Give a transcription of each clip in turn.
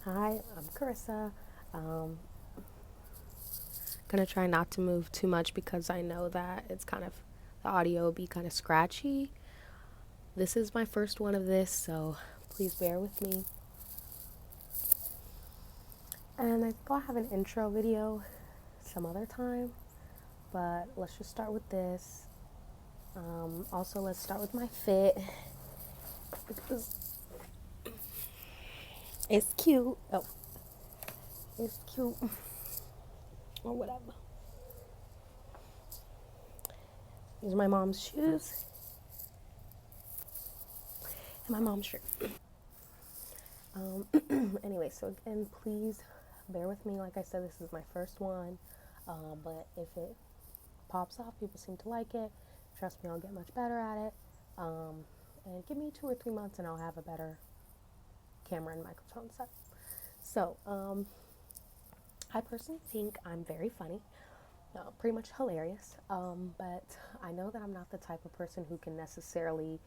Hi, I'm Carissa. Um, gonna try not to move too much because I know that it's kind of the audio will be kind of scratchy. This is my first one of this, so please bear with me. And I think I'll have an intro video some other time, but let's just start with this. Also, let's start with my fit because it's cute. Oh, it's cute or whatever. These are my mom's shoes and my mom's shirt. Anyway, so again, please bear with me. Like I said, this is my first one, but if it pops off, people seem to like it. Trust me, I'll get much better at it. And give me 2 or 3 months and I'll have a better camera and microphone set. So, I personally think I'm very funny, pretty much hilarious, but I know that I'm not the type of person who can necessarily,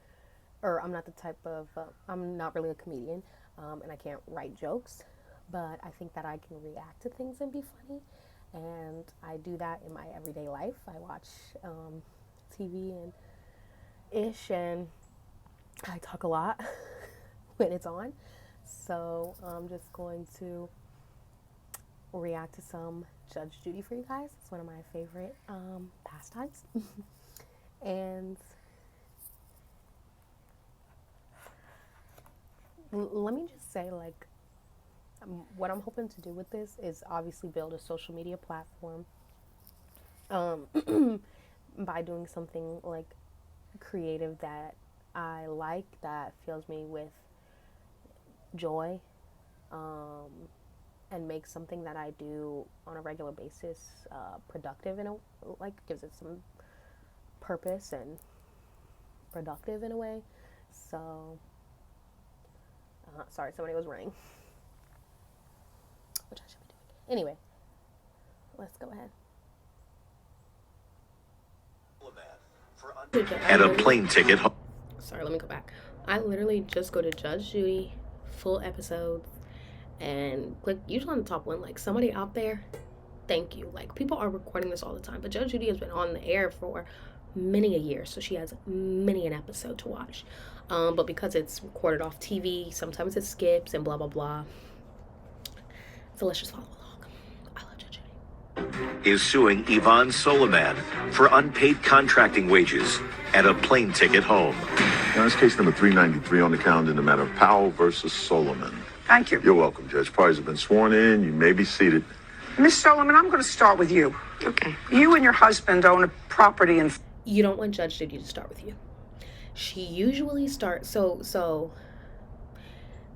or I'm not the type of, I'm not really a comedian, and I can't write jokes, but I think that I can react to things and be funny, and I do that in my everyday life. I watch TV and and I talk a lot when it's on, so I'm just going to react to some Judge Judy for you guys. It's one of my favorite pastimes. And let me just say, like, what I'm hoping to do with this is obviously build a social media platform by doing something like creative that I like, that fills me with joy, and make something that I do on a regular basis productive gives it some purpose and productive in a way. So, sorry, somebody was running, which I should be doing. Anyway, let's go ahead. And a plane ticket. Sorry, let me go back. I literally just go to Judge Judy, full episodes, and click usually on the top one. Like, somebody out there, thank you. Like, people are recording this all the time, but Judge Judy has been on the air for many a year, so she has many an episode to watch. But because it's recorded off TV, sometimes it skips and blah blah blah. So let's just follow along. I love Judge Judy. Is suing Yvonne Soliman for unpaid contracting wages and a plane ticket home. Now, it's case number 393 on the calendar in the matter of Powell versus Soliman. Thank you. You're welcome, Judge. Parties have been sworn in. You may be seated. Miss Solomon, I'm going to start with you. Okay. You and your husband own a property in... You don't want Judge Judy to start with you. She usually starts, so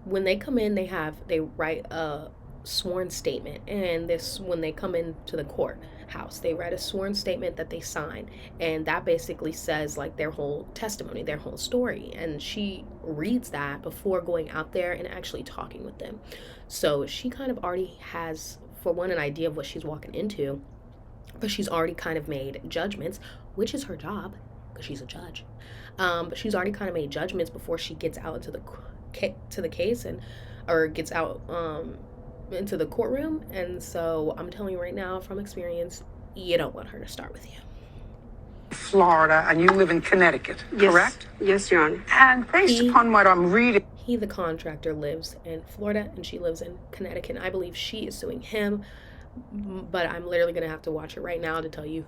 when they come in, they write a sworn statement, and when they come into the courthouse, they write a sworn statement that they sign, and that basically says like their whole testimony, their whole story, and she reads that before going out there and actually talking with them. So she kind of already has, for one, an idea of what she's walking into, but she's already kind of made judgments, which is her job because she's a judge. But she's already kind of made judgments before she gets out into the case or gets out into the courtroom. And so I'm telling you right now from experience, you don't want her to start with you. Florida, and you live in Connecticut, Yes. correct? Yes, Your Honor. And based upon what I'm reading... He, the contractor, lives in Florida and she lives in Connecticut. And I believe she is suing him, but I'm literally going to have to watch it right now to tell you.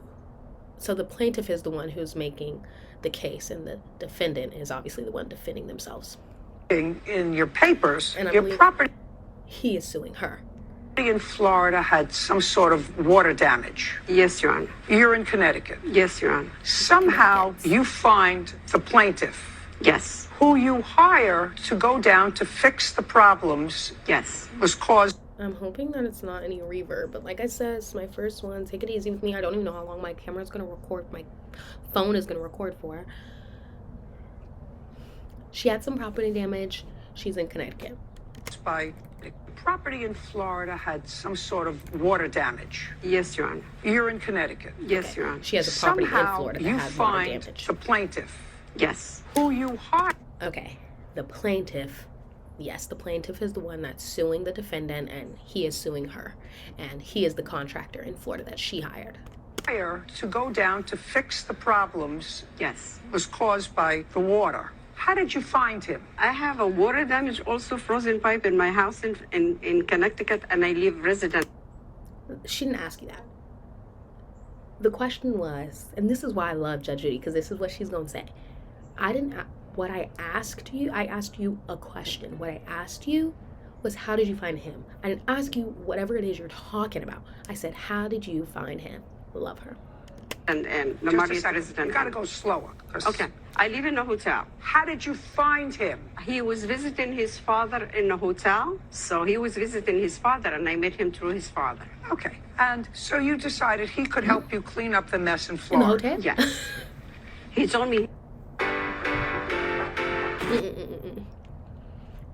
So the plaintiff is the one who's making the case, and the defendant is obviously the one defending themselves. in your papers, And I your believe property he is suing her. in Florida had some sort of water damage. Yes, Your Honor. You're in Connecticut. Yes, Your Honor. Somehow you find the plaintiff, Yes. who you hire to go down to fix the problems, Yes. was caused... I'm hoping that it's not any reverb, but like I said, it's my first one. Take it easy with me. I don't even know how long my camera's going to record, my phone is going to record for. She had some property damage. She's in Connecticut. by... Property in Florida had some sort of water damage. Yes, Your Honor. You're in Connecticut. Yes, Your Honor. She has a property in Somehow Florida that you has water find damage. the plaintiff, Yes. who you hire... Okay, the plaintiff Yes, the plaintiff is the one that's suing the defendant, and he is suing her. And he is the contractor in Florida that she hired. To go down to fix the problems Yes. was caused by the water. How did you find him? I have a water damage, also frozen pipe in my house in Connecticut, and I live resident. She didn't ask you that. The question was, and this is why I love Judge Judy, because this is what she's going to say. What I asked you a question. What I asked you was, how did you find him? I didn't ask you whatever it is you're talking about. I said, how did you find him? Love her. And the Just Marriott a second. resident. You got to go slower. Okay. I live in a hotel. How did you find him? He was visiting his father in a hotel. So he was visiting his father, and I met him through his father. Okay. And so you decided he could help you clean up the mess in In the Florida. hotel? Yes. He told me.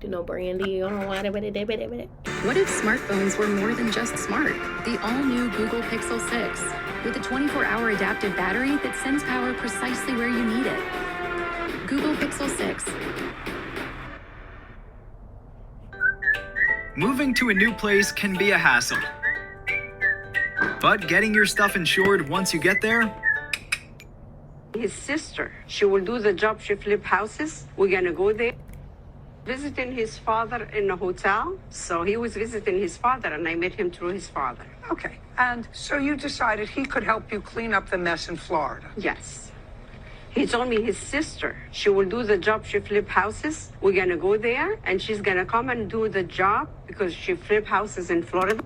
Do no brandy or whatever. What if smartphones were more than just smart? The all-new Google Pixel 6 with a 24-hour adaptive battery that sends power precisely where you need it. Google Pixel 6. Moving to a new place can be a hassle. But getting your stuff insured once you get there? His sister, she will do the job. She flip houses. We're gonna go there. Visiting his father in a hotel. So he was visiting his father, and I met him through his father. Okay. And so you decided he could help you clean up the mess in Florida. Yes. He told me his sister, she will do the job. She flip houses. We're gonna go there, and she's gonna come and do the job because she flip houses in Florida.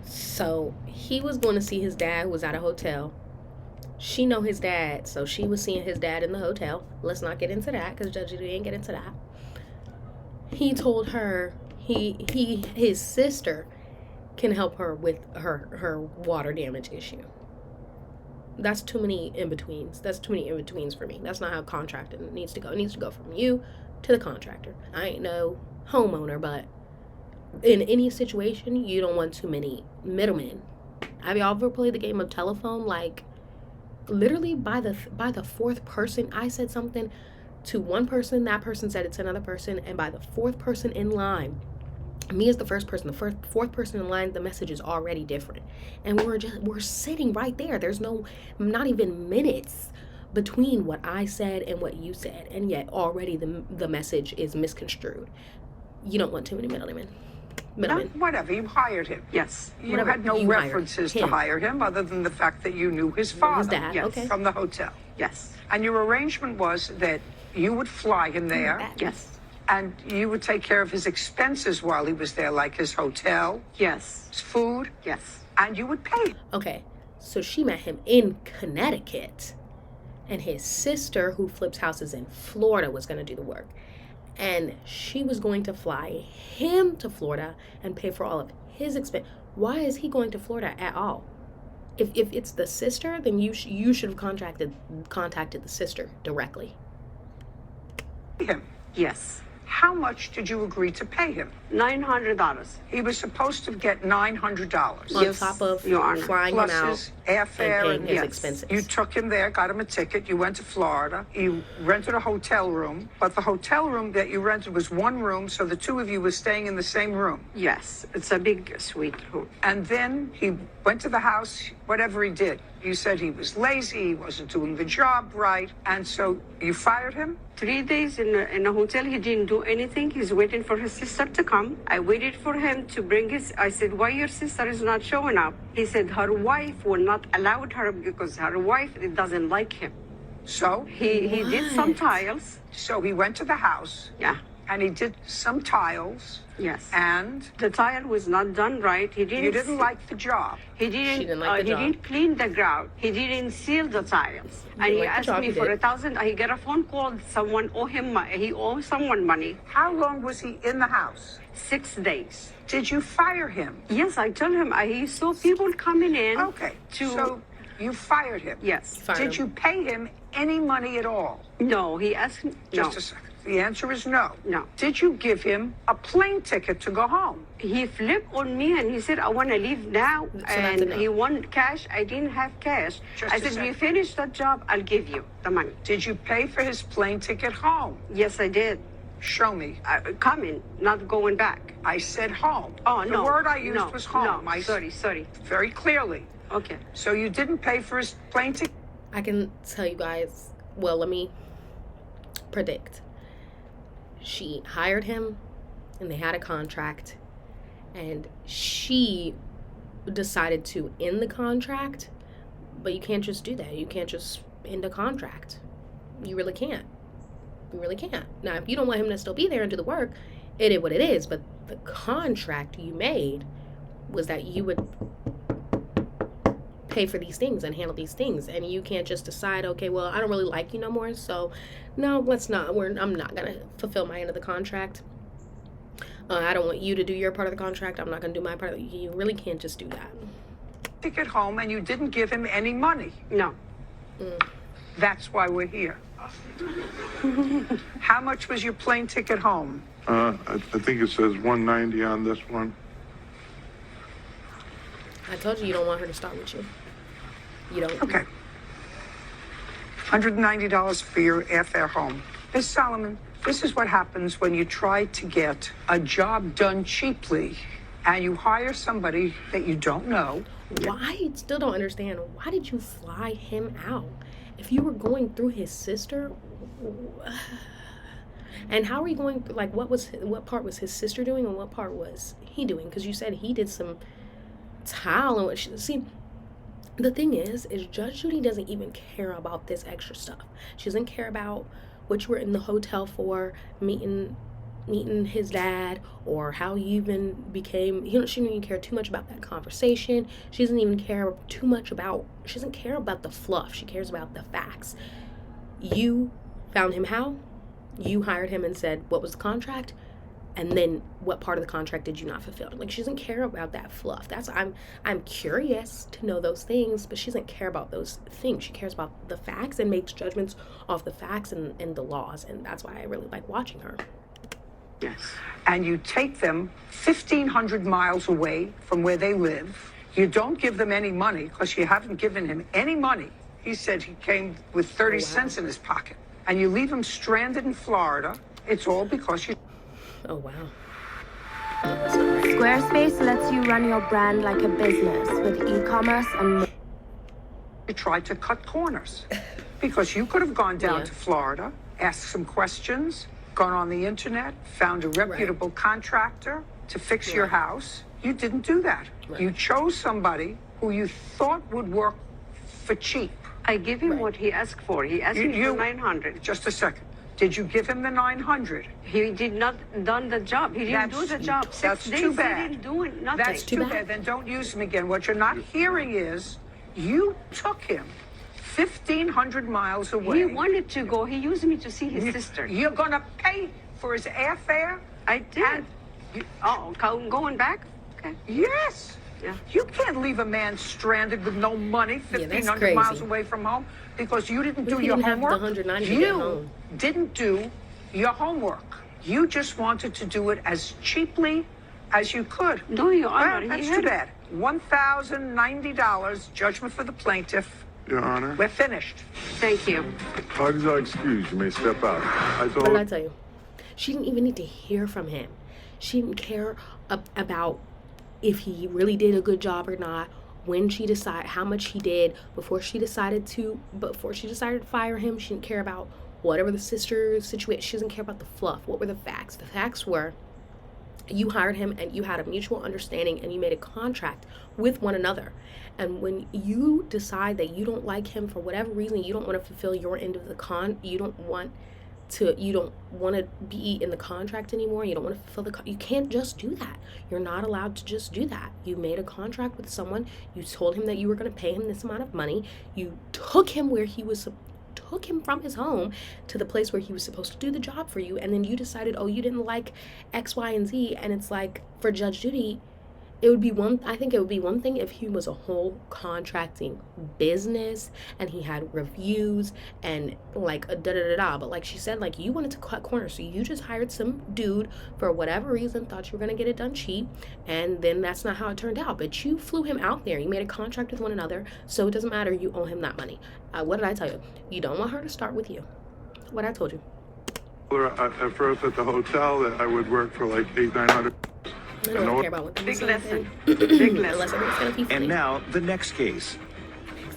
So he was going to see his dad, who was at a hotel. She know his dad, so she was seeing his dad in the hotel. Let's not get into that, because Judge Judy didn't get into that. He told her his sister can help her with her water damage issue. That's too many in-betweens. That's too many in-betweens for me. That's not how contracting needs to go. It needs to go from you to the contractor. I ain't no homeowner, but in any situation, you don't want too many middlemen. Have y'all ever played the game of telephone? Like, literally by the fourth person, I said something to one person, that person said it to another person, and by the fourth person in line, me as the first person, the fourth person in line, the message is already different. And we're sitting right there. There's not even minutes between what I said and what you said, and yet already the message is misconstrued. You don't want too many middlemen. Whatever, you hired him. Yes. You Whatever, had no you hired references to him. hire him other than the fact that you knew his father. His dad, yes. okay. From the hotel. Yes. And your arrangement was that you would fly him there. Yes. And you would take care of his expenses while he was there, like his hotel, Yes. his food, Yes. and you would pay. Okay, so she met him in Connecticut, and his sister, who flips houses in Florida, was going to do the work. And she was going to fly him to Florida and pay for all of his expense. Why is he going to Florida at all? If it's the sister, then you should have contacted the sister directly. Him. Yes. How much did you agree to pay him? $900. He was supposed to get $900. On Yes, top of Your Honor. flying Plus him out his airfare and and paying his yes. expenses. You took him there, got him a ticket. You went to Florida. You rented a hotel room, but the hotel room that you rented was one room, so the two of you were staying in the same room. Yes. It's a big suite room. And then he went to the house, whatever he did. You said he was lazy, he wasn't doing the job right, and so you fired him? 3 days in a hotel, he didn't do anything. He's waiting for his sister to come. I waited for him to bring I said, why your sister is not showing up? He said her wife will not allow her because her wife doesn't like him. So He did some tiles. So he went to the house Yeah. and he did some tiles, Yes. and The tile was not done right. He didn't. you didn't like the job. He didn't. She didn't like the he job. didn't clean the ground. He didn't seal the tiles. And he like the asked job me he for did. $1,000. He got a phone call. Someone owe him. He owed someone money. How long was he in the house? 6 days. Did you fire him? Yes, I told him. He saw people coming in. Okay, To so you fired him. yes. Fired Did him. you pay him any money at all? No. He asked. Just No. a second. The answer is no. No. Did you give him a plane ticket to go home? He flipped on me and he said, I want to leave now. that's a And no. he want cash. I didn't have cash. Just I a said, second. we finish the job. I'll give you the money. Did you pay for his plane ticket home? Yes, I did. Show me. Coming, not going back. I said home. Oh, no. The word I used was home. No, sorry. Very clearly. Okay. So you didn't pay for his plane ticket? I can tell you guys, well, let me predict. She hired him and they had a contract, and she decided to end the contract, but you can't just do that. You can't just end a contract. You really can't. You really can't. Now, if you don't want him to still be there and do the work, it is what it is, but the contract you made was that you would pay for these things and handle these things, and you can't just decide, okay, well, I don't really like you no more, so no, I'm not gonna fulfill my end of the contract. I don't want you to do your part of the contract. I'm not gonna do my part. You really can't just do that. Ticket home, and you didn't give him any money. No. That's why we're here. How much was your plane ticket home? I think it says 190 on this one. I told you don't want her to start with you. You don't. Okay. $190 for your airfare home. Ms. Solomon, this is what happens when you try to get a job done cheaply and you hire somebody that you don't know. Why? Still don't understand. Why did you fly him out? If you were going through his sister, and how are you going through, like, what part was his sister doing and what part was he doing? Because you said he did some tile and what see, the thing is Judge Judy doesn't even care about this extra stuff. She doesn't care about what you were in the hotel for, meeting his dad, or how you even became, she doesn't even care too much about that conversation. She doesn't even care too much about, she doesn't care about the fluff. She cares about the facts. You found him how? You hired him and said, what was the contract? And then what part of the contract did you not fulfill? Like, she doesn't care about that fluff. I'm curious to know those things, but she doesn't care about those things. She cares about the facts and makes judgments off the facts and the laws. And that's why I really like watching her. Yes. And you take them 1,500 miles away from where they live. You don't give them any money because you haven't given him any money. He said he came with 30 cents in his pocket. And you leave him stranded in Florida. It's all because you... Oh, wow. Squarespace lets you run your brand like a business with e-commerce and... You tried to cut corners because you could have gone down to Florida, asked some questions, gone on the internet, found a reputable contractor to fix your house. You didn't do that. You chose somebody who you thought would work for cheap. I give him what he asked for. He asked me for 900. Just a second. Did you give him the 900? He did not done the job. He didn't do the job. 6 That's days too bad. He didn't do it, nothing. That's too bad. Then don't use him again. What you're not hearing is you took him 1,500 miles away. He wanted to go. He used me to see his sister. You're going to pay for his airfare? I did. Going back? Okay. Yes. Yeah. You can't leave a man stranded with no money 1,500 miles away from home because you didn't do your homework. You didn't do your homework. You just wanted to do it as cheaply as you could. No, Your Honor. Well, that's too bad. $1,090, judgment for the plaintiff. Your Honor. We're finished. Thank you. Parties are excused. You may step out. What did I tell you? She didn't even need to hear from him. She didn't care about if he really did a good job or not, when she decided how much he did, before she decided to fire him. She didn't care about whatever the sister situation. She doesn't care about the fluff. What were the facts? The facts were you hired him and you had a mutual understanding and you made a contract with one another. And when you decide that you don't like him for whatever reason, you don't want to fulfill your end of the you don't want to be in the contract anymore, you don't want to fulfill you can't just do that. You're not allowed to just do that. You made a contract with someone, you told him that you were going to pay him this amount of money, you took him from his home to the place where he was supposed to do the job for you, and then you decided, oh, you didn't like X, Y, and Z. And it's like, for Judge Judy, I think it would be one thing if he was a whole contracting business and he had reviews and like a but like she said, like, you wanted to cut corners, so you just hired some dude for whatever reason, thought you were going to get it done cheap, and then that's not how it turned out. But you flew him out there, you made a contract with one another, so it doesn't matter, you owe him that money. What did I tell you? You don't want her to start with you. What I told you. At first at the hotel that I would work for like $800-900. I don't care about what Big say. lesson. Big lesson. Unless everyone's gonna be funny. And now, the next case.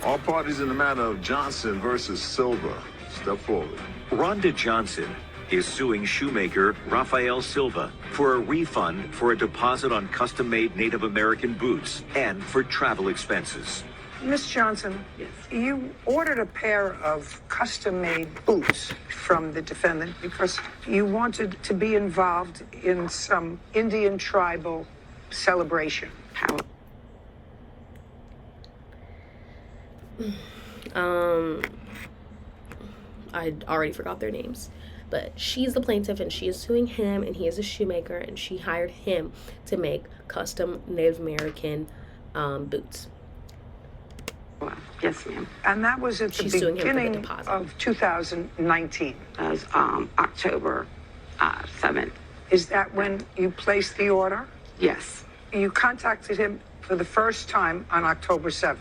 All parties in the matter of Johnson versus Silva. Step forward. Rhonda Johnson is suing shoemaker Rafael Silva for a refund for a deposit on custom-made Native American boots and for travel expenses. Miss Johnson, Yes. you ordered a pair of custom-made boots from the defendant because you wanted to be involved in some Indian tribal celebration. How? I already forgot their names, but she's the plaintiff and she is suing him, and he is a shoemaker, and she hired him to make custom Native American boots. Well, yes, ma'am. And that was at the She's suing him for the beginning deposit. of 2019. That was October 7th. Is that when you placed the order? Yes. You contacted him for the first time on October 7th,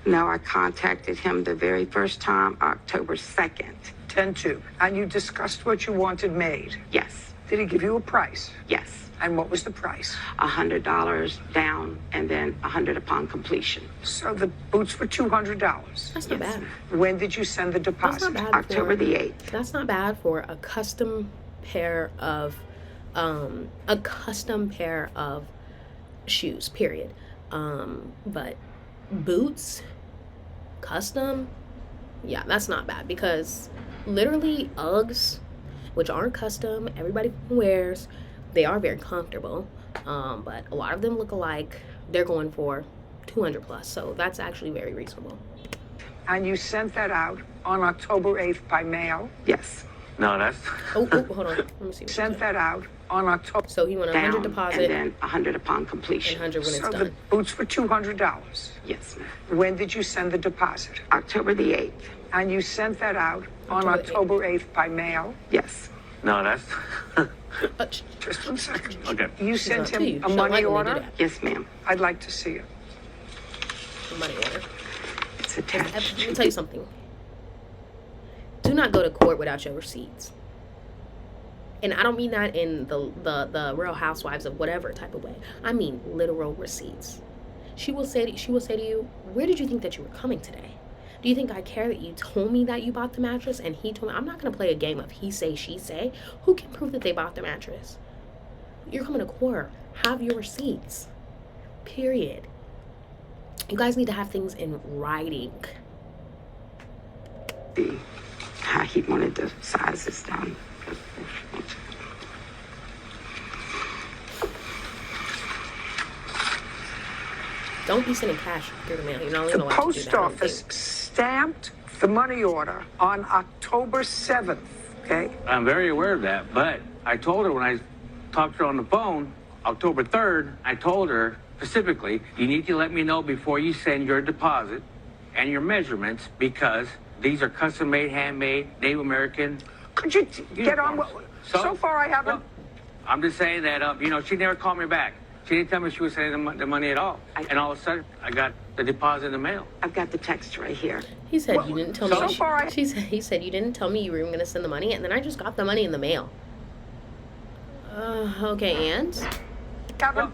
No, I contacted him the very first time, October 2nd. 10-2, and you discussed what you wanted made. Yes. Did he give you a price? Yes. And what was the price? $100 down and then $100 upon completion. So the boots were $200. That's not Yes. bad. When did you send the That's deposit? not bad. October for, the 8th. That's not bad for a custom pair of shoes. Period. But boots, custom, yeah, that's not bad, because literally Uggs, which aren't custom, everybody wears, they are very comfortable, but a lot of them look alike. They're going for 200 plus, so that's actually very reasonable. And you sent that out on October 8th by mail? Yes. No, that's Oh, hold on, let me see. Sent that out on October. So he went Down 100 deposit and then $100 upon and completion. 100 when it's So the done. boots were $200. Yes, ma'am. When did you send the deposit? October the 8th. And you sent that out on October October 8th by mail? Yes. no, that's Just 1 second. okay. You sent not to you. him a She don't money like when they do order? that. Yes, ma'am. I'd like to see it. The money order. It's Let attached. me tell you something. Do not go to court without your receipts. And I don't mean that in the Real Housewives of whatever type of way. I mean literal receipts. She will say to you, where did you think that you were coming today? Do you think I care that you told me that you bought the mattress and he told me? I'm not going to play a game of he say, she say. Who can prove that they bought the mattress? You're coming to court. Have your receipts. Period. You guys need to have things in writing. See how he wanted the sizes done. Don't be sending cash through the mail. You're not The allowed to do post that, I don't office think. stamped the money order on October 7th, okay? I'm very aware of that, but I told her when I talked to her on the phone, October 3rd, I told her specifically, you need to let me know before you send your deposit and your measurements, because these are custom-made, handmade, Native American. Could you get on with... uniforms. So far, I haven't... Well, I'm just saying that, she never called me back. She didn't tell me she was sending the money at all. And all of a sudden, I got the deposit in the mail. I've got the text right here. He said you didn't tell me. so far He said you didn't tell me you were even going to send the money, and then I just got the money in the mail. Okay, and haven't... Well,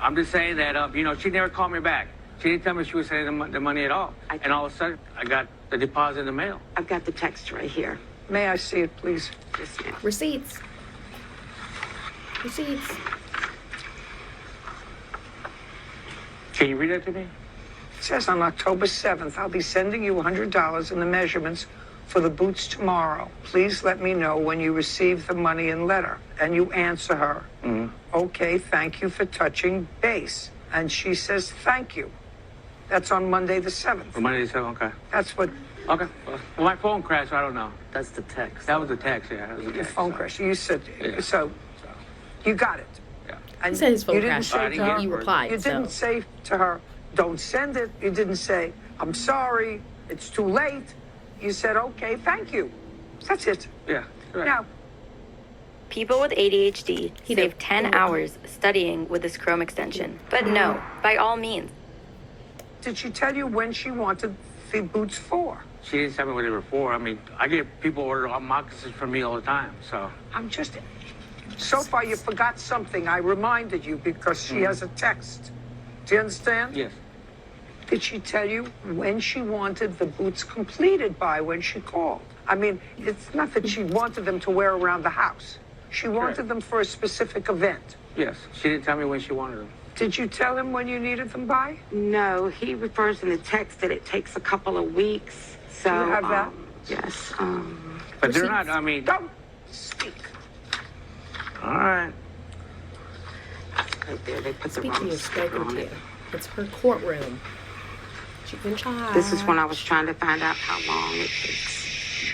I'm just saying that, she never called me back. She didn't tell me she was sending the money at all. And all of a sudden, I got the deposit in the mail. I've got the text right here. May I see it, please? Yes, ma'am. receipts. Receipts. Can you read that to me? It says on October 7th, I'll be sending you $100 in the measurements for the boots tomorrow. Please let me know when you receive the money and letter. And you answer her, okay, thank you for touching base. And she says, thank you. That's on Monday the 7th. For Monday, so okay. That's what Okay. Well, my phone crashed, so I don't know. That's the text. That was the text, yeah. That was the your text, phone so. crashed. You said, Yeah. so you got it. Yeah. And He said his phone you didn't crashed. say I to didn't her, get You it. replied. you didn't So say to her, don't send it. You didn't say, I'm sorry, it's too late. You said, okay, thank you. That's it. Yeah. Right. Now, People with ADHD He save did. 10 hours studying with this Chrome extension. But no, by all means. did she tell you when she wanted the boots for? She didn't tell me what they were for. I mean, I get people order moccasins from me all the time, so. I'm just... So far, you forgot something. I reminded you because she has a text. Do you understand? Yes. Did she tell you when she wanted the boots completed by when she called? I mean, it's not that she wanted them to wear around the house. She wanted them for a specific event. Yes, she didn't tell me when she wanted them. Did you tell him when you needed them by? No, he refers in the text that it takes a couple of weeks. So, you have that? Yes. But they're not, I mean... Don't speak. All right. Right there, they put the Speaking wrong of sticker spoken on to, it. it's her courtroom. She can charge. This is when I was trying to find out how long it takes.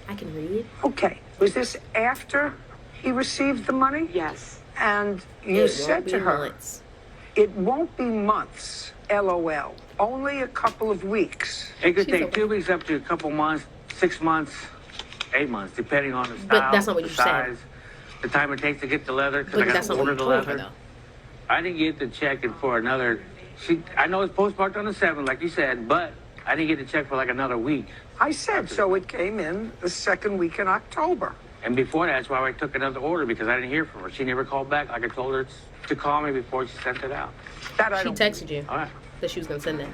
I can read. Okay. Was this after he received the money? Yes. And you said to her, months. it won't be months, LOL. Only a couple of weeks. It could take 2 weeks up to a couple months, 6 months, 8 months, depending on the style, But that's not what the you size, said. the time it takes to get the leather, because But I that's got not to what order you the told her, leather. though. I didn't get the check in for another... I know it's postmarked on the 7th, like you said, but I didn't get the check for like another week. I said, so it came in the second week in October. And before that, that's why I took another order, because I didn't hear from her. She never called back. Like I told her to call me before she sent it out. That I She don't... texted you All right. that she was going to send it.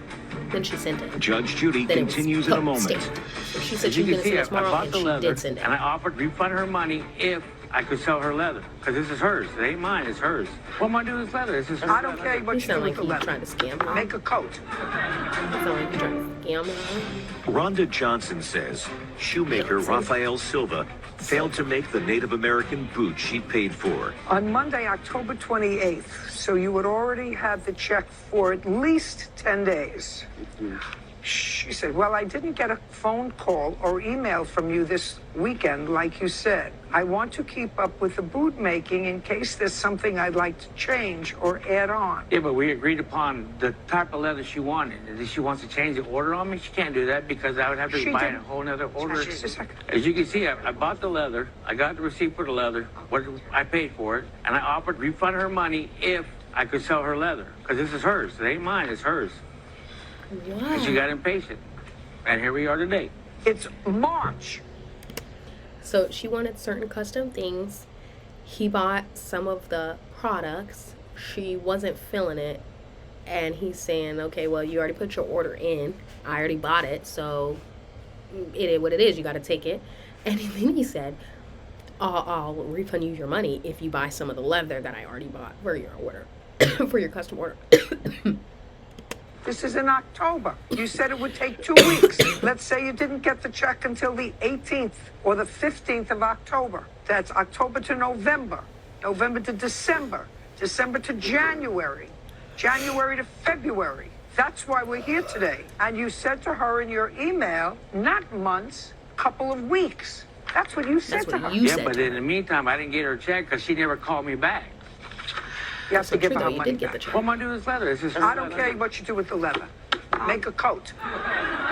Then she sent it. Judge Judy Then it was continues in a moment. stamped. So she said As she you was can going to see, send it I tomorrow, bought and the she leather, did send it. and I offered to refund her money if I could sell her leather, because this is hers. It ain't mine. It's hers. What am I doing with this leather? This is her I don't leather. care what You you sound do with like the you leather. trying to scam her. Make a coat. You sound like you trying to scam her. Rhonda Johnson says shoemaker Rafael Silva failed to make the Native American boot she paid for. On Monday, October 28th, so you would already have the check for at least 10 days. She said, well, I didn't get a phone call or email from you this weekend, like you said. I want to keep up with the boot making in case there's something I'd like to change or add on. Yeah, but we agreed upon the type of leather she wanted. And if she wants to change the order on me, she can't do that because I would have to She buy didn't. a whole nother order. Just a second. As you can see, I bought the leather. I got the receipt for the leather. What I paid for it. And I offered to refund her money if I could sell her leather. Because this is hers. It ain't mine. It's hers. And she got impatient. And here we are today. It's March. So she wanted certain custom things. He bought some of the products. She wasn't feeling it. And he's saying, okay, well, you already put your order in. I already bought it. So it is what it is. You got to take it. And then he said, I'll refund you your money if you buy some of the leather that I already bought for your order, for your custom order. This is in October. You said it would take 2 weeks. Let's say you didn't get the check until the 18th or the 15th of October. That's October to November, November to December, December to January, January to February. That's why we're here today. And you said to her in your email, not months, couple of weeks. That's what you said That's to what her. you Yeah, said but to in the meantime, I didn't get her check because she never called me back. You have to give her though. You money did get the back. check. What am I doing with this leather? It's just her I don't leather. care what you do with the leather. Make a coat.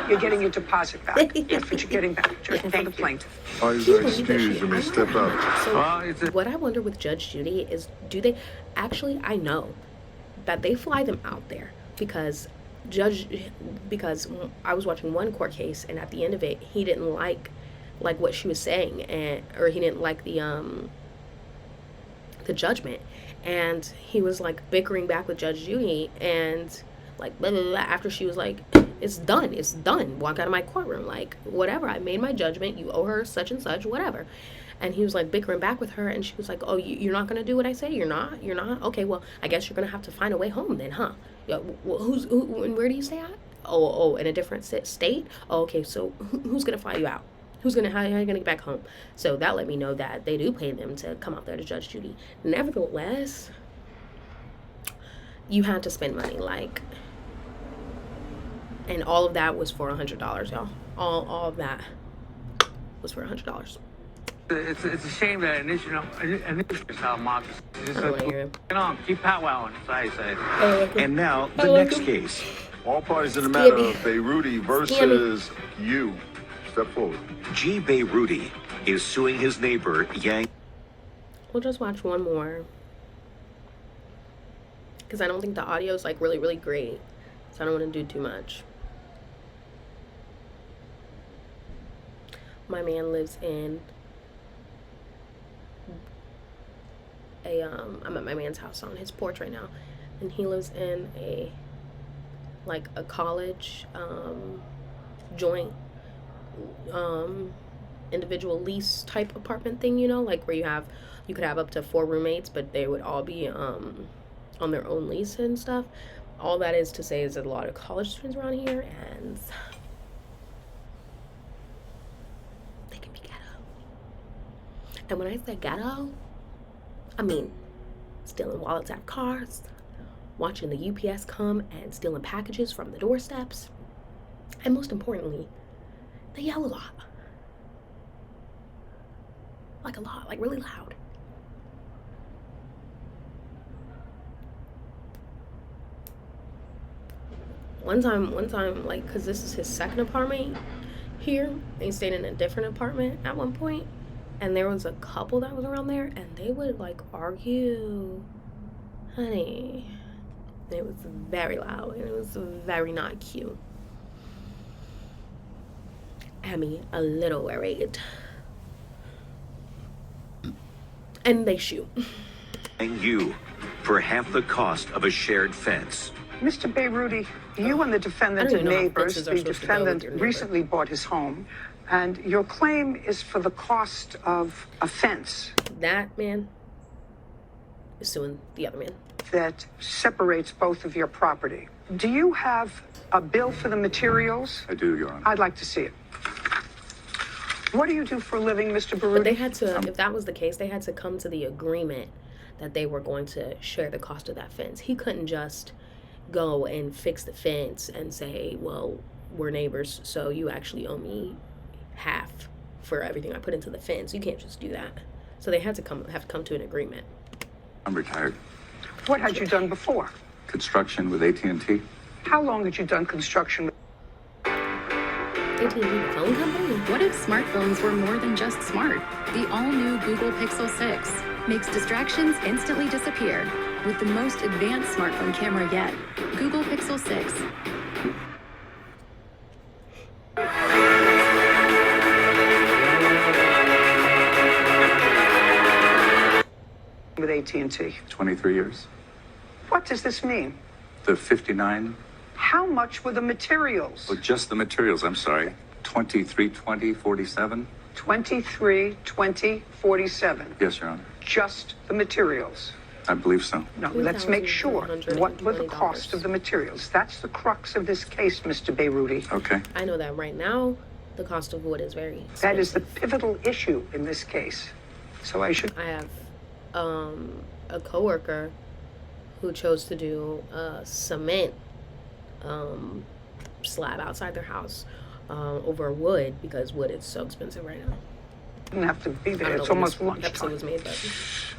You're getting your deposit back. That's what you're getting back. Just for the plaintiff. All these are excused. Let me step out. So Well, it's a- what I wonder with Judge Judy is, do they actually? I know that they fly them out there because I was watching one court case, and at the end of it, he didn't like what she was saying, or he didn't like the judgment, and he was like bickering back with Judge Judy, and like blah, blah, blah, after she was like, it's done, walk out of my courtroom, like whatever, I made my judgment, you owe her such and such, whatever. And he was like bickering back with her, and she was like, oh, you're not gonna do what I say? You're not? Okay, well, I guess you're gonna have to find a way home then, huh? Yeah, well, who and where do you stay at? Oh, in a different state? Oh, okay, so who's gonna fly you out? How are you gonna get back home? So that let me know that they do pay them to come out there to Judge Judy. Nevertheless, you had to spend money, like, and all of that was for $100, y'all. All of that was for $100. It's a shame that initial style moccasins. Just I don't wanna hear him. get on, keep powwowing, as I say. And now, the next case. All parties in the matter Scammy. of Beiruti versus you. Step forward. G. Beiruti is suing his neighbor, Yang. We'll just watch one more, because I don't think the audio is like really, really great, so I don't want to do too much. my man lives in I'm at my man's house on his porch right now, and he lives in a college joint individual lease type apartment thing, like where you could have up to 4 roommates, but they would all be on their own lease and stuff. All that is to say is that a lot of college students around here, and they can be ghetto. And when I say ghetto, I mean stealing wallets out of cars, watching the UPS come and stealing packages from the doorsteps, and most importantly, they yell a lot. Like really loud. One time, like, because this is his second apartment here, and he stayed in a different apartment at one point, and there was a couple that was around there, and they would, like, argue. Honey, it was very loud, and it was very not cute. Had me a little worried. And they shoot. And you for half the cost of a shared fence. Mr. Beyrouti, you and the defendant are neighbors. The defendant recently bought his home, and your claim is for the cost of a fence. That man is suing the other man. That separates both of your property. Do you have a bill for the materials? I do, Your Honor. I'd like to see it. What do you do for a living, Mr. Beyrouti? But they had to, if that was the case, they had to come to the agreement that they were going to share the cost of that fence. He couldn't just go and fix the fence and say, well, we're neighbors, so you actually owe me half for everything I put into the fence. You can't just do that. So they had to come to an agreement. I'm retired. What had you done before? Construction with AT&T. How long had you done construction with AT&T, the phone company? What if smartphones were more than just smart? The all-new Google Pixel 6 makes distractions instantly disappear with the most advanced smartphone camera yet. Google Pixel 6. with AT&T? 23 years. What does this mean? The 59. How much were the materials? Oh, just the materials, I'm sorry. 23, 20, 47. 23, 20, 47. Yes, Your Honor. Just the materials. I believe so. No, let's make sure. What were the cost of the materials? That's the crux of this case, Mr. Beyrouti. Okay. I know that right now, the cost of wood is very expensive. That is the pivotal issue in this case. So I have a coworker who chose to do a cement slab outside their house over wood because wood is so expensive right now. Didn't have to be there. It's almost lunchtime. Episode was made, but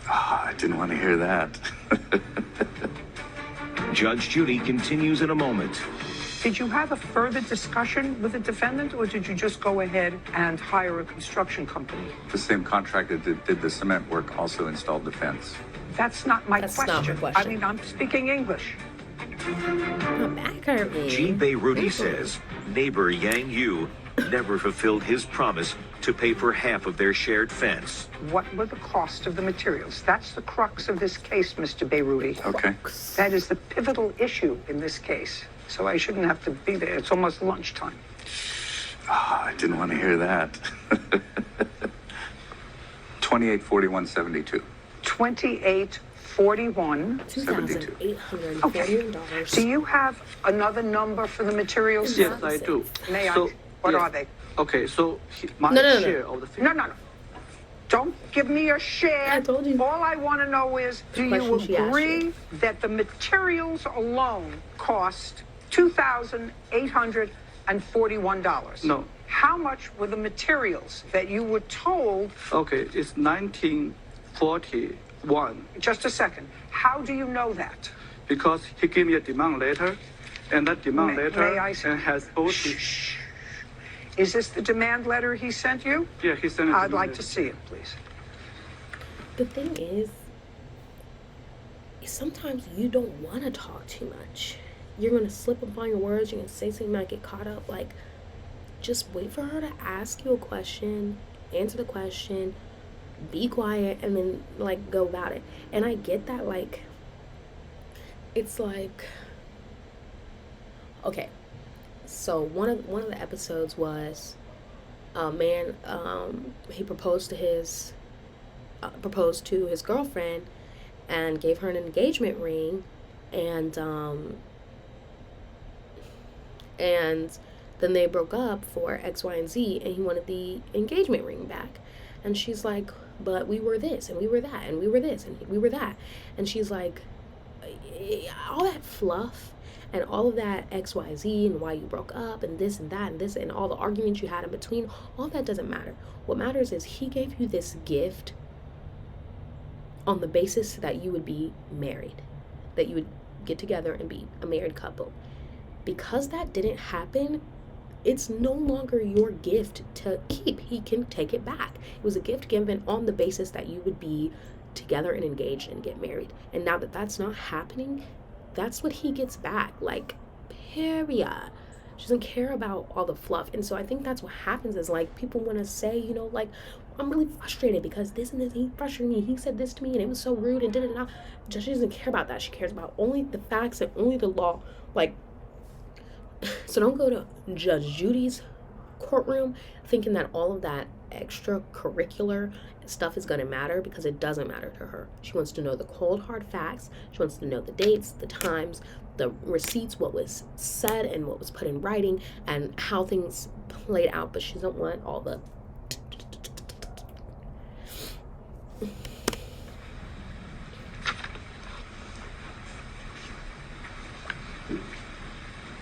I didn't want to hear that. Judge Judy continues in a moment. Did you have a further discussion with the defendant, or did you just go ahead and hire a construction company? The same contractor that did the cement work also installed the fence. That's not my question. Not my question. I mean, I'm speaking English. My back hurt me. G. Beyrouti says neighbor Yang Yu never fulfilled his promise to pay for half of their shared fence. What were the cost of the materials? That's the crux of this case, Mr. Beyrouti. Okay. That is the pivotal issue in this case. So I shouldn't have to be there. It's almost lunchtime. I didn't want to hear that. 2841.72. 2841. $2,841. Do you have another number for the materials? Yes, I do. May So, I? What yeah. are they? Okay, so my No. share of the No. Don't give me a share. I told you. All I want to know is, do you question she asked agree that the materials alone cost $2,841? No. How much were the materials that you were told? Okay, it's 1941 Just a second. How do you know that? because he gave me a demand letter, and that demand May letter I- has both. Shh. Is this the demand letter he sent you? Yeah, he sent it. I'd like to see it, please. The thing is sometimes you don't want to talk too much. You're going to slip up on your words. You're going to say something that get caught up. Like, just wait for her to ask you a question, answer the question, be quiet, and then like go about it. And I get that, like, it's like, okay, so one of the episodes was a man, he proposed to his girlfriend and gave her an engagement ring, and then they broke up for X, Y, and Z, and he wanted the engagement ring back. And she's like, but we were this, and we were that, and we were this, and we were that. And she's like, all that fluff and all of that X, Y, Z, and why you broke up, and this and that, and this, and all the arguments you had in between, all that doesn't matter. What matters is he gave you this gift on the basis that you would be married, that you would get together and be a married couple. Because that didn't happen, it's no longer your gift to keep. He can take it back. It was a gift given on the basis that you would be together and engaged and get married. And now that that's not happening, that's what he gets back. Like, period. She doesn't care about all the fluff. And so I think that's what happens is, like, people want to say, you know, like, I'm really frustrated because this and this, he frustrated me, he said this to me, and it was so rude, and da-da-da. Judge doesn't care about that. She cares about only the facts and only the law. Like, so don't go to Judge Judy's courtroom thinking that all of that extracurricular stuff is going to matter, because it doesn't matter to her. She wants to know the cold hard facts. She wants to know the dates, the times, the receipts, what was said and what was put in writing, and how things played out. But she doesn't want all the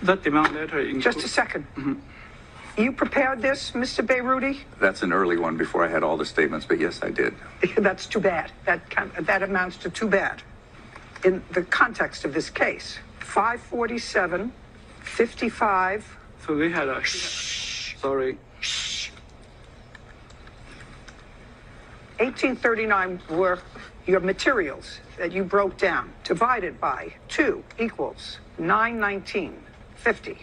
That demand letter includes... Just a second. You prepared this, Mr. Beiruti? That's an early one before I had all the statements, but yes, I did. That's too bad. That amounts to too bad. In the context of this case, 547, 55. So they had a... Sorry. 1839 were your materials that you broke down, divided by 2 equals 919.50.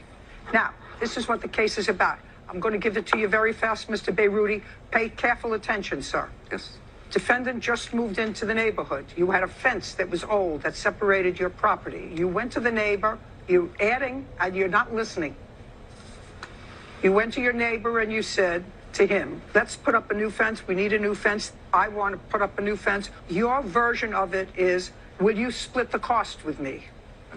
Now, this is what the case is about. I'm going to give it to you very fast, Mr. Beiruti. Pay careful attention, sir. Yes. Defendant just moved into the neighborhood. You had a fence that was old that separated your property. You went to the neighbor, you're adding, and you're not listening. You went to your neighbor and you said to him, let's put up a new fence. We need a new fence. I want to put up a new fence. Your version of it is, will you split the cost with me?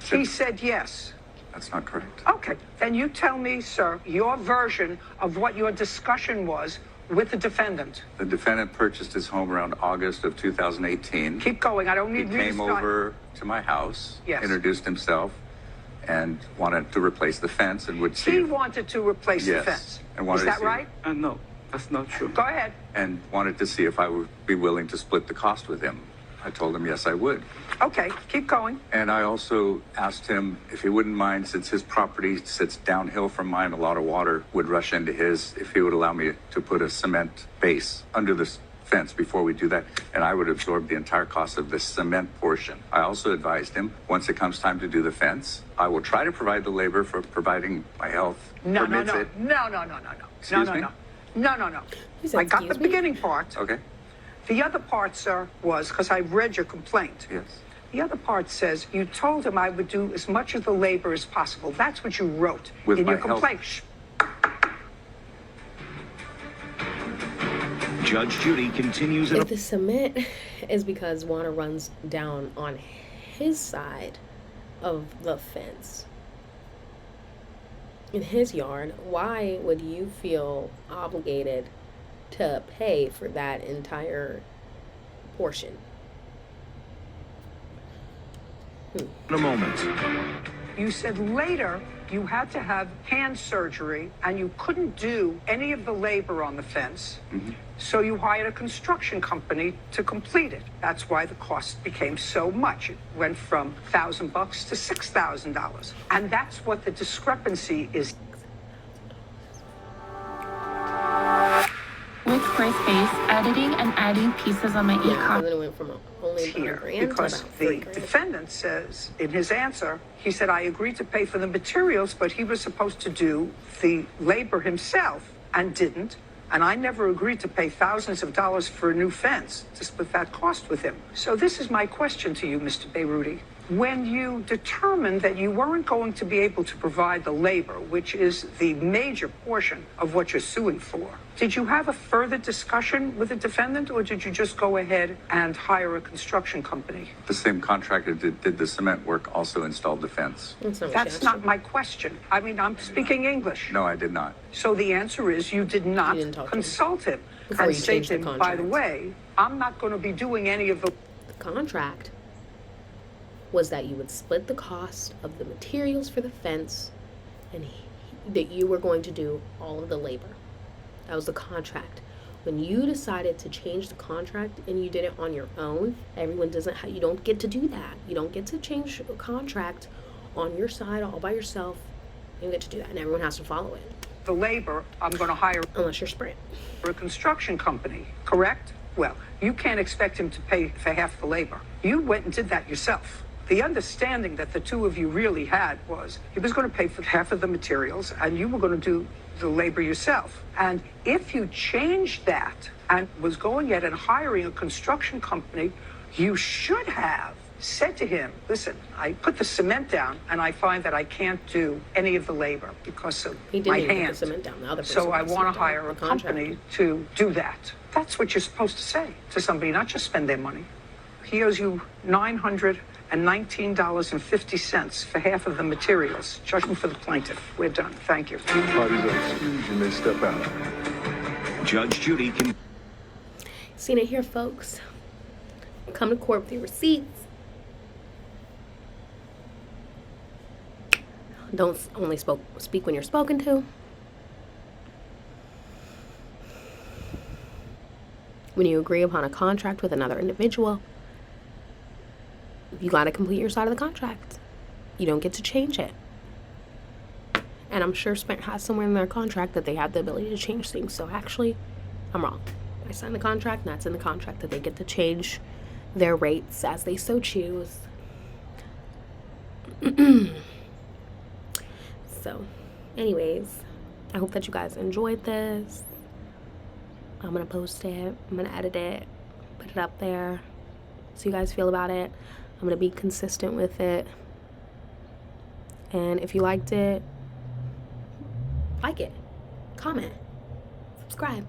He said yes. That's not correct. Okay, then you tell me, sir, your version of what your discussion was with the defendant. The defendant purchased his home around August of 2018. Keep going. I don't need He came over to my house, Yes. introduced himself, and wanted to replace the fence and would see... He wanted to replace the Yes, fence. and wanted Is to that see- right? No, that's not true. Go ahead. And wanted to see if I would be willing to split the cost with him. I told him yes, I would. Okay, keep going. And I also asked him if he wouldn't mind, since his property sits downhill from mine, a lot of water would rush into his, if he would allow me to put a cement base under the fence before we do that, and I would absorb the entire cost of the cement portion. I also advised him, once it comes time to do the fence, I will try to provide the labor for providing my health. No. Excuse me? No. I got the beginning part. Okay. The other part, sir, was, because I read your complaint. Yes. The other part says you told him I would do as much of the labor as possible. That's what you wrote With in my your complaint. Judge Judy continues in If the cement is because water runs down on his side of the fence in his yard, why would you feel obligated to pay for that entire portion? in a moment. You said later you had to have hand surgery and you couldn't do any of the labor on the fence. So you hired a construction company to complete it. That's why the cost became so much. It went from $1,000 to $6,000. And that's what the discrepancy is. Well, with Squarespace, editing and adding pieces on my And e-com. then it went from only about Here, $1 grand to because about the $3 grand. defendant says in his answer, he said, I agreed to pay for the materials, but he was supposed to do the labor himself and didn't. And I never agreed to pay thousands of dollars for a new fence to split that cost with him. So this is my question to you, Mr. Beiruti. When you determined that you weren't going to be able to provide the labor, which is the major portion of what you're suing for, did you have a further discussion with the defendant, or did you just go ahead and hire a construction company? The same contractor that did the cement work also installed the fence. That's not my question. I mean, I'm speaking English. No, I did not. So the answer is you did not You didn't talk to consult him Before and you say changed to the him, by the contract. way, I'm not going to be doing any of the Contract was that you would split the cost of the materials for the fence and that you were going to do all of the labor. That was the contract. When you decided to change the contract and you did it on your own, everyone doesn't you don't get to do that. You don't get to change a contract on your side all by yourself. You don't get to do that, and everyone has to follow it. The labor, I'm going to hire unless you're Sprint. For a construction company, correct? Well, you can't expect him to pay for half the labor. You went and did that yourself. The understanding that the two of you really had was he was going to pay for half of the materials and you were going to do the labor yourself. And if you changed that and was going ahead and hiring a construction company, you should have said to him, listen, I put the cement down and I find that I can't do any of the labor because of He didn't my even put the hands. cement down. The other person So I put the want cement to down, hire a the contract. company to do that. That's what you're supposed to say to somebody, not just spend their money. He owes you $919.50 for half of the materials. Judgment for the plaintiff. We're done. Thank you. Parties are excused. You may step out. Judge Judy can. Seen it here, folks. Come to court with your receipts. Don't only speak when you're spoken to. When you agree upon a contract with another individual, you got to complete your side of the contract. You don't get to change it. And I'm sure Sprint has somewhere in their contract that they have the ability to change things. So actually, I'm wrong. I signed the contract, and that's in the contract that they get to change their rates as they so choose. So, anyways, I hope that you guys enjoyed this. I'm going to post it. I'm going to edit it, put it up there, so you guys feel about it. I'm going to be consistent with it. And if you liked it, like it, comment, subscribe.